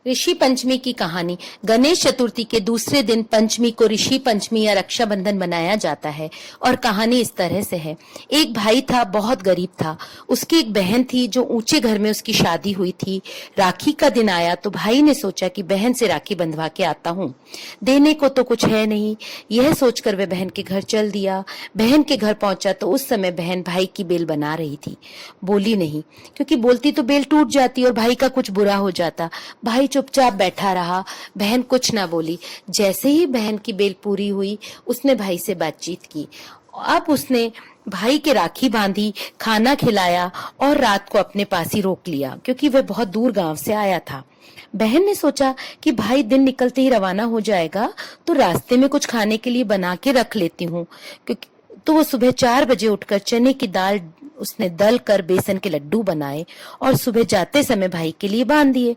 ऋषि पंचमी की कहानी। गणेश चतुर्थी के दूसरे दिन पंचमी को ऋषि पंचमी या रक्षाबंधन मनाया जाता है और कहानी इस तरह से है। एक भाई था, बहुत गरीब था। उसकी एक बहन थी जो ऊंचे घर में उसकी शादी हुई थी। राखी का दिन आया तो भाई ने सोचा कि बहन से राखी बंधवा के आता हूँ, देने को तो कुछ है नहीं। यह सोचकर वह बहन के घर चल दिया। बहन के घर पहुंचा तो उस समय बहन भाई की बेल बना रही थी। बोली नहीं, क्योंकि बोलती तो बेल टूट जाती और भाई का कुछ बुरा हो जाता। भाई चुपचाप बैठा रहा, बहन कुछ ना बोली। जैसे ही बहन की बेल पूरी हुई, उसने भाई से बातचीत की। अब उसने भाई के राखी बांधी, खाना खिलाया और रात को अपने पास ही रोक लिया, क्योंकि वह बहुत दूर गांव से आया था। बहन ने सोचा कि भाई दिन निकलते ही रवाना हो जाएगा, तो रास्ते में कुछ खाने के लिए बना के रख लेती हूँ। क्योंकि तो वो सुबह 4 बजे उठकर चने की दाल उसने दल कर बेसन के लड्डू बनाए और सुबह जाते समय भाई के लिए बांध दिए।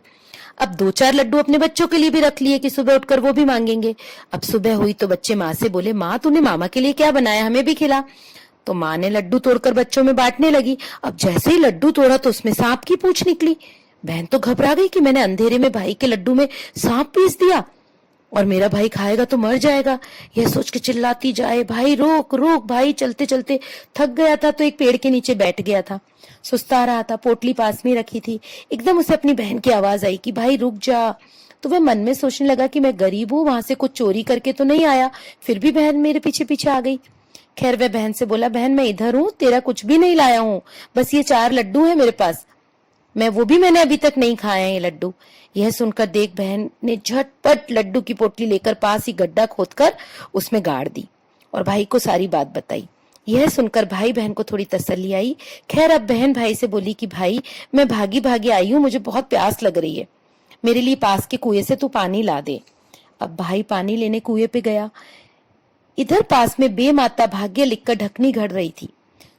अब 2-4 लड्डू अपने बच्चों के लिए भी रख लिए कि सुबह उठकर वो भी मांगेंगे। अब सुबह हुई तो बच्चे माँ से बोले, माँ तूने मामा के लिए क्या बनाया, हमें भी खिला। तो माँ ने लड्डू तोड़कर बच्चों में बांटने लगी। अब जैसे ही लड्डू तोड़ा तो उसमें सांप की पूंछ निकली। बहन तो घबरा गई कि मैंने अंधेरे में भाई के लड्डू में सांप पीस दिया और मेरा भाई खाएगा तो मर जाएगा। यह सोच के चिल्लाती जाए, भाई रोक रोक। भाई चलते चलते थक गया था तो एक पेड़ के नीचे बैठ गया था, सुस्ता रहा था। पोटली पास में रखी थी। एकदम उसे अपनी बहन की आवाज आई कि भाई रुक जा। तो वह मन में सोचने लगा कि मैं गरीब हूँ, वहां से कुछ चोरी करके तो नहीं आया, फिर भी बहन मेरे पीछे पीछे आ गई। खैर वह बहन से बोला, बहन मैं इधर हूँ, तेरा कुछ भी नहीं लाया हूँ, बस ये 4 लड्डू है मेरे पास, मैंने अभी तक नहीं खाया ये लड्डू। यह सुनकर देख बहन ने झटपट लड्डू की पोटली लेकर पास ही गड्ढा खोदकर उसमें गाड़ दी और भाई को सारी बात बताई। यह सुनकर भाई बहन को थोड़ी तसल्ली आई। खैर अब बहन भाई से बोली कि भाई मैं भागी भागी आई हूँ, मुझे बहुत प्यास लग रही है, मेरे लिए पास के कुएं से तू पानी ला दे। अब भाई पानी लेने कुएं पे गया। इधर पास में बेमाता भाग्य लिखकर ढकनी घड़ रही थी।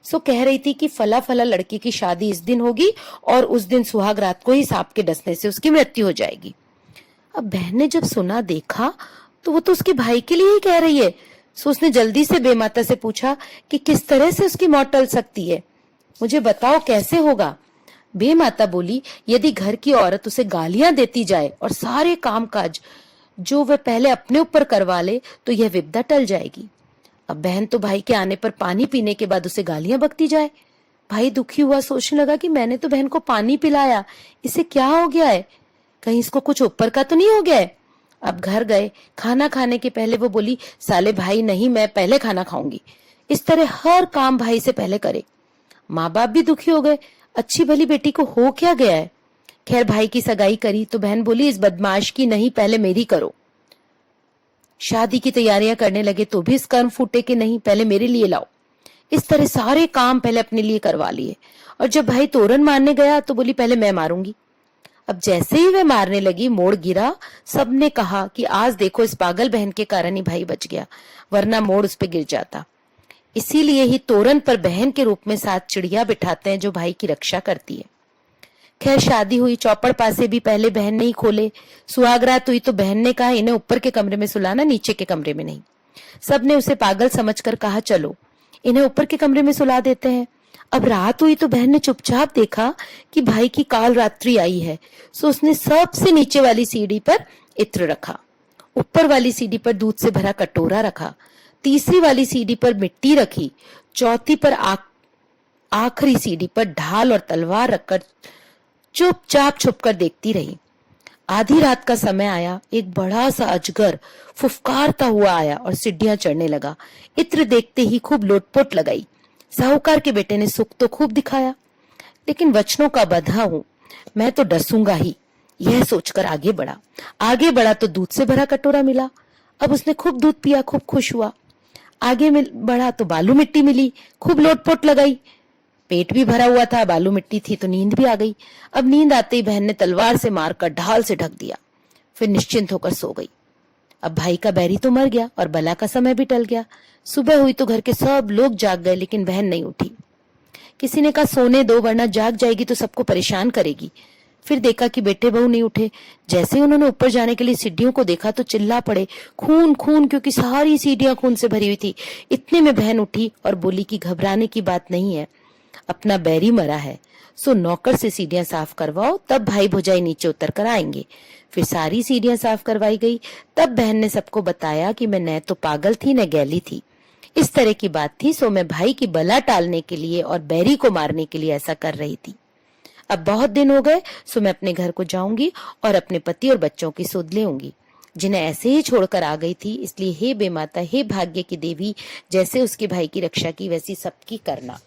सो कह रही थी कि फला फला लड़के की शादी इस दिन होगी और उस दिन सुहाग रात को ही सांप के डसने से उसकी मृत्यु हो जाएगी। अब बहन ने जब सुना देखा तो वो तो उसके भाई के लिए ही कह रही है। सो उसने जल्दी से बेमाता से पूछा कि किस तरह से उसकी मौत टल सकती है, मुझे बताओ कैसे होगा। बेमाता बोली, यदि घर की औरत उसे गालियां देती जाए और सारे काम काज जो वह पहले अपने ऊपर करवा ले तो यह विपदा टल जाएगी। अब बहन तो भाई के आने पर पानी पीने के बाद उसे गालियां बकती जाए। भाई दुखी हुआ, सोचने लगा कि मैंने तो बहन को पानी पिलाया, इसे क्या हो गया है, कहीं इसको कुछ ऊपर का तो नहीं हो गया है। अब घर गए, खाना खाने के पहले वो बोली, साले भाई नहीं, मैं पहले खाना खाऊंगी। इस तरह हर काम भाई से पहले करे। माँ बाप भी दुखी हो गए, अच्छी भली बेटी को हो क्या गया है। खैर भाई की सगाई करी तो बहन बोली, इस बदमाश की नहीं, पहले मेरी करो। शादी की तैयारियां करने लगे तो भी इस कर्म फूटे के नहीं, पहले मेरे लिए लाओ। इस तरह सारे काम पहले अपने लिए करवा लिए। और जब भाई तोरन मारने गया तो बोली, पहले मैं मारूंगी। अब जैसे ही वह मारने लगी, मोड़ गिरा। सबने कहा कि आज देखो इस पागल बहन के कारण ही भाई बच गया, वरना मोड़ उस पे गिर जाता। इसीलिए ही तोरन पर बहन के रूप में 7 चिड़िया बिठाते हैं जो भाई की रक्षा करती है। खैर शादी हुई, चौपड़ पासे भी पहले बहन ने ही खोले। सुहागरात हुई तो बहन ने कहा, इन्हें ऊपर के कमरे में सुलाना, नीचे के कमरे में नहीं। सबने उसे पागल समझकर कहा, चलो इन्हें ऊपर के कमरे में सुला देते हैं। अब रात हुई तो बहन ने चुपचाप देखा कि भाई की काल रात्रि आई है। सो उसने सबसे नीचे वाली सीढ़ी पर इत्र रखा, ऊपर वाली सीढ़ी पर दूध से भरा कटोरा रखा, तीसरी वाली सीढ़ी पर मिट्टी रखी, चौथी पर आखिरी सीढ़ी पर ढाल और तलवार रखकर चुपचाप छुपकर देखती रही। आधी रात का समय आया, एक बड़ा सा अजगर फुफकारता हुआ आया और सीढ़ियां चढ़ने लगा। इत्र देखते ही खूब लोटपोट लगाई। साहूकार के बेटे ने सुख तो खूब दिखाया, लेकिन वचनों का बंधा हूं, मैं तो डसूंगा ही। यह सोचकर आगे बढ़ा तो दूध से भरा कटोरा मिला। अब उसने खूब दूध पिया, खूब खुश हुआ। आगे बढ़ा तो बालू मिट्टी मिली, खूब लोटपोट लगाई। पेट भी भरा हुआ था, बालू मिट्टी थी तो नींद भी आ गई। अब नींद आते ही बहन ने तलवार से मारकर ढाल से ढक दिया, फिर निश्चिंत होकर सो गई। अब भाई का बैरी तो मर गया और बला का समय भी टल गया। सुबह हुई तो घर के सब लोग जाग गए, लेकिन बहन नहीं उठी। किसी ने कहा, सोने दो वरना जाग जाएगी तो सबको परेशान करेगी। फिर देखा कि बेटे बहू नहीं उठे। जैसे ही उन्होंने ऊपर जाने के लिए सीढ़ियों को देखा तो चिल्ला पड़े, खून खून, क्योंकि सारी सीढ़ियां खून से भरी हुई थी। इतने में बहन उठी और बोली कि घबराने की बात नहीं है, अपना बैरी मरा है, सो नौकर से सीढ़ियां साफ करवाओ, तब भाई भौजाई नीचे उतर कर आएंगे। फिर सारी सीढ़ियां साफ करवाई गई। तब बहन ने सबको बताया कि मैं न तो पागल थी न गैली थी, इस तरह की बात थी, सो मैं भाई की बला टालने के लिए और बैरी को मारने के लिए ऐसा कर रही थी। अब बहुत दिन हो गए, सो मैं अपने घर को जाऊंगी और अपने पति और बच्चों की सुध लेऊंगी, जिन्हें ऐसे ही छोड़कर आ गई थी। इसलिए हे बेमाता, हे भाग्य की देवी, जैसे उसके भाई की रक्षा की वैसी सबकी करना।